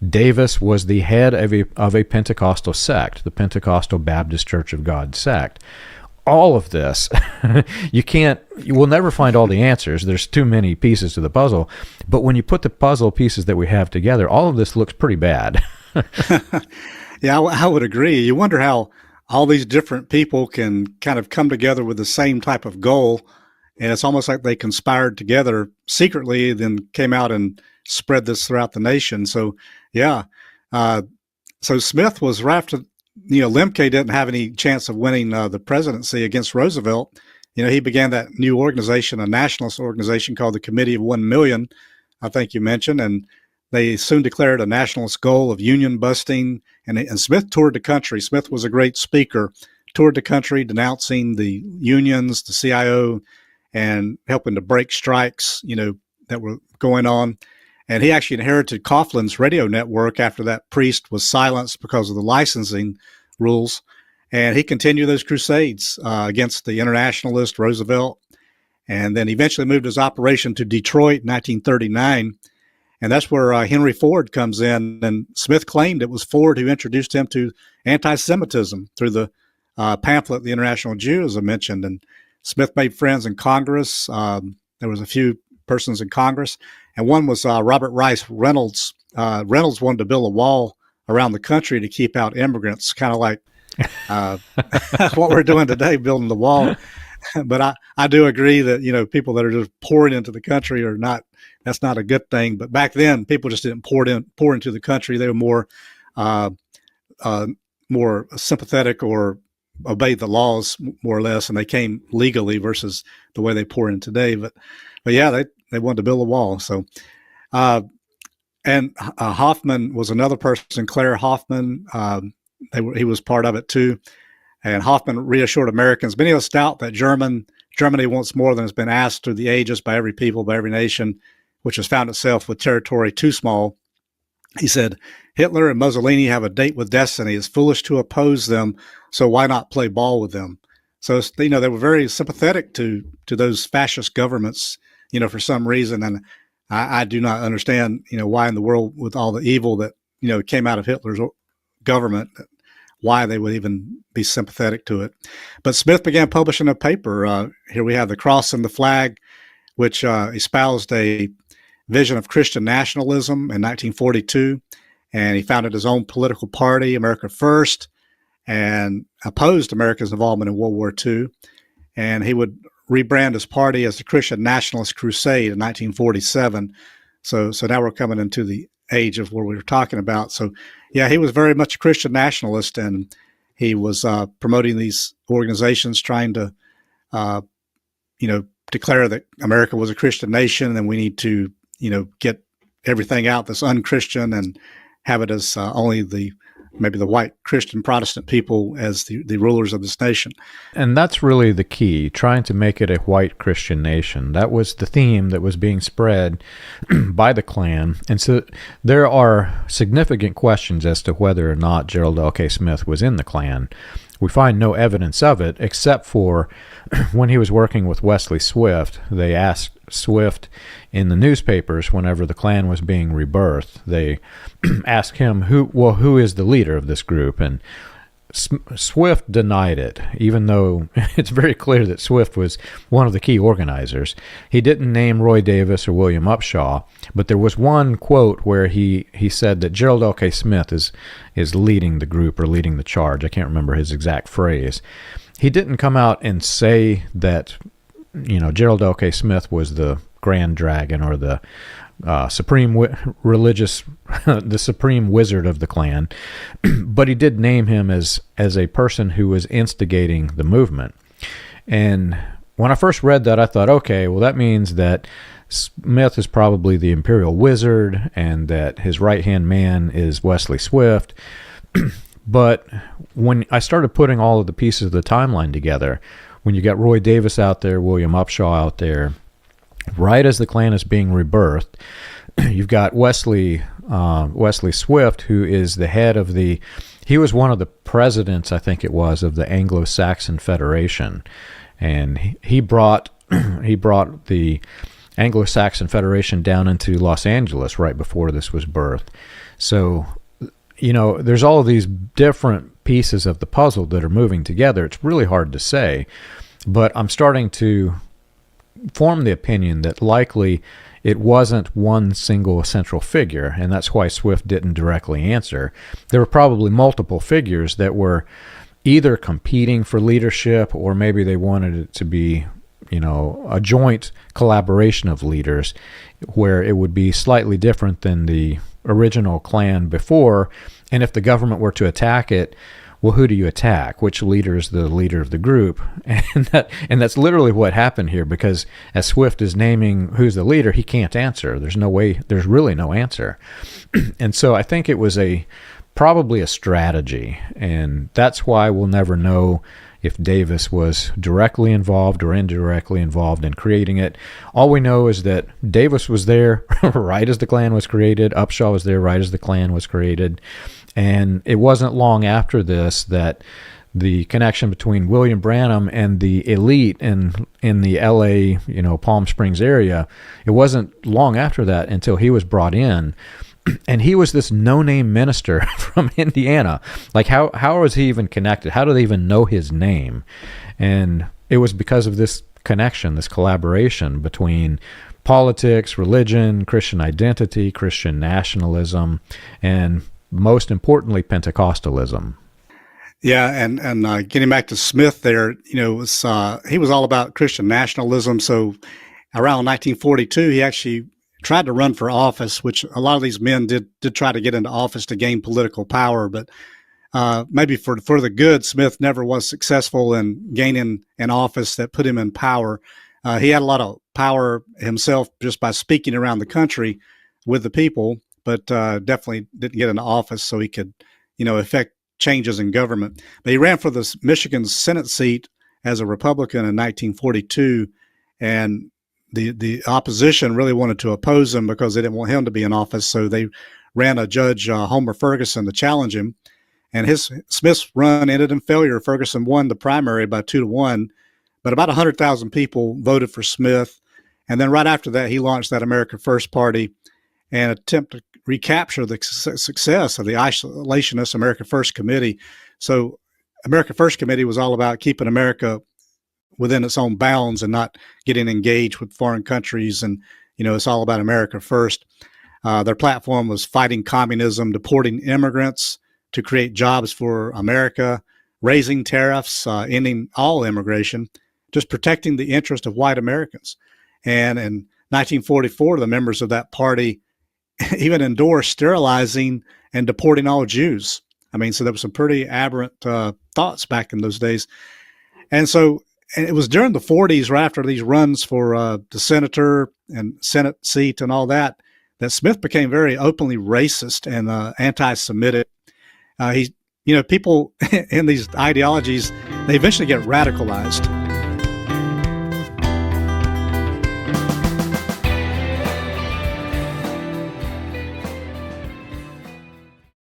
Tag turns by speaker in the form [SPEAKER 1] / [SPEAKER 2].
[SPEAKER 1] Davis was the head of a Pentecostal sect, the Pentecostal Baptist Church of God sect. All of this, you will never find all the answers. There's too many pieces to the puzzle. But when you put the puzzle pieces that we have together, all of this looks pretty bad.
[SPEAKER 2] Yeah, I would agree. You wonder how all these different people can kind of come together with the same type of goal. And it's almost like they conspired together secretly, then came out and spread this throughout the nation. So, yeah. So Smith was right after, Lemke didn't have any chance of winning the presidency against Roosevelt. He began that new organization, a nationalist organization called the Committee of 1 Million, I think you mentioned, and they soon declared a nationalist goal of union busting. And Smith toured the country. Smith was a great speaker, toured the country denouncing the unions, the CIO, and helping to break strikes, that were going on. And he actually inherited Coughlin's radio network after that priest was silenced because of the licensing rules. And he continued those crusades against the internationalist Roosevelt, and then eventually moved his operation to Detroit in 1939. And that's where Henry Ford comes in. And Smith claimed it was Ford who introduced him to anti-Semitism through the pamphlet, The International Jew, as I mentioned. And Smith made friends in Congress. There was a few persons in Congress, and one was Robert Rice Reynolds. Reynolds wanted to build a wall around the country to keep out immigrants, kind of like what we're doing today, building the wall. But I do agree that, people that are just pouring into the country that's not a good thing. But back then, people just didn't pour into the country. They were more sympathetic or obeyed the laws more or less, and they came legally versus the way they pour in today. But yeah, they wanted to build a wall. So, and Hoffman was another person, Claire Hoffman. He was part of it too. And Hoffman reassured Americans, many of us doubt that Germany wants more than has been asked through the ages by every people, by every nation, which has found itself with territory too small. He said, Hitler and Mussolini have a date with destiny. It's foolish to oppose them, so why not play ball with them? So, they were very sympathetic to those fascist governments, for some reason. And I do not understand, why in the world, with all the evil that, came out of Hitler's government, why they would even be sympathetic to it. But Smith began publishing a paper. Here we have The Cross and the Flag, which espoused a vision of Christian nationalism in 1942. And he founded his own political party, America First, and opposed America's involvement in World War II. And he would rebrand his party as the Christian Nationalist Crusade in 1947. So now we're coming into the age of what we were talking about. So, yeah, he was very much a Christian nationalist, and he was promoting these organizations, trying to, declare that America was a Christian nation, and we need to, get everything out that's unchristian and have it as only maybe the white Christian Protestant people as the rulers of this nation.
[SPEAKER 1] And that's really the key, trying to make it a white Christian nation. That was the theme that was being spread by the Klan. And so there are significant questions as to whether or not Gerald L.K. Smith was in the Klan. We find no evidence of it, except for when he was working with Wesley Swift. They asked Swift in the newspapers whenever the Klan was being rebirthed. They asked him, who is the leader of this group? And Swift denied it, even though it's very clear that Swift was one of the key organizers. He didn't name Roy Davis or William Upshaw, but there was one quote where he said that Gerald L.K. Smith is leading the group or leading the charge. I can't remember his exact phrase. He didn't come out and say that, Gerald L.K. Smith was the Grand Dragon or the supreme the supreme wizard of the Klan, but he did name him as a person who was instigating the movement. And when I first read that, I thought, okay, well, that means that Smith is probably the imperial wizard and that his right-hand man is Wesley Swift. But when I started putting all of the pieces of the timeline together, when you got Roy Davis out there, William Upshaw out there, right as the Klan is being rebirthed, you've got Wesley Swift, who is the head of he was one of the presidents, I think it was, of the Anglo-Saxon Federation. And he brought the Anglo-Saxon Federation down into Los Angeles right before this was birthed. So, there's all of these different pieces of the puzzle that are moving together. It's really hard to say, but I'm starting to form the opinion that likely it wasn't one single central figure, and that's why Swift didn't directly answer. There were probably multiple figures that were either competing for leadership, or maybe they wanted it to be, a joint collaboration of leaders where it would be slightly different than the original Klan before. And if the government were to attack it, well, who do you attack? Which leader is the leader of the group? And that's literally what happened here, because as Swift is naming who's the leader, he can't answer. There's really no answer. And so I think it was probably a strategy, and that's why we'll never know if Davis was directly involved or indirectly involved in creating it. All we know is that Davis was there right as the Klan was created. Upshaw was there right as the Klan was created. And it wasn't long after this that the connection between William Branham and the elite in the LA, Palm Springs area, it wasn't long after that until he was brought in. And he was this no-name minister from Indiana. Like, how was he even connected? How do they even know his name? And it was because of this connection, this collaboration between politics, religion, Christian identity, Christian nationalism, and most importantly, Pentecostalism.
[SPEAKER 2] Yeah, and getting back to Smith there, he was all about Christian nationalism. So around 1942, he actually tried to run for office, which a lot of these men did try to get into office to gain political power, but maybe for the good, Smith never was successful in gaining an office that put him in power. He had a lot of power himself just by speaking around the country with the people, but definitely didn't get into office so he could, affect changes in government. But he ran for the Michigan Senate seat as a Republican in 1942, and the opposition really wanted to oppose him because they didn't want him to be in office. So they ran a Judge Homer Ferguson to challenge him. And Smith's run ended in failure. Ferguson won the primary by 2-1, but about 100,000 people voted for Smith. And then right after that, he launched that America First Party and attempted to recapture the success of the isolationist America First Committee. So America First Committee was all about keeping America within its own bounds and not getting engaged with foreign countries. And, it's all about America first. Their platform was fighting communism, deporting immigrants to create jobs for America, raising tariffs, ending all immigration, just protecting the interest of white Americans. And in 1944, the members of that party even endorsed sterilizing and deporting all Jews. So there was some pretty aberrant thoughts back in those days. And so it was during the 40s, right after these runs for the senator and Senate seat and all that Smith became very openly racist and anti-Semitic. People in these ideologies, they eventually get radicalized.